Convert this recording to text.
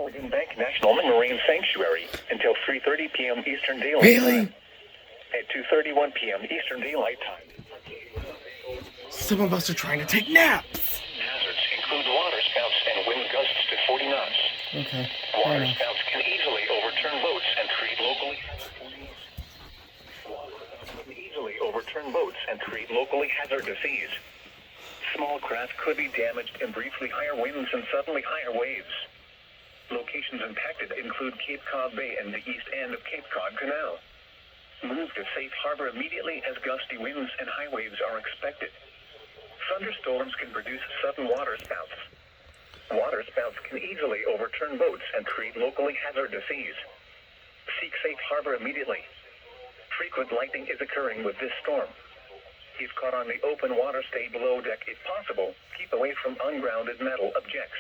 Milligan Bank National Marine Sanctuary until 3:30 p.m. Eastern Daylight Really? Time. At 2:31 p.m. Eastern Daylight Time. Some of us are trying to take naps. Hazards include waterspouts and wind gusts to 40 knots. Okay. Waterspouts can easily overturn boats and create locally hazardous seas. Small craft could be damaged in briefly higher winds and suddenly higher waves. Locations impacted include Cape Cod Bay and the east end of Cape Cod Canal. Move to safe harbor immediately as gusty winds and high waves are expected. Thunderstorms can produce sudden waterspouts. Waterspouts can easily overturn boats and create locally hazardous seas. Seek safe harbor immediately. Frequent lightning is occurring with this storm. If caught on the open water, stay below deck if possible. Keep away from ungrounded metal objects.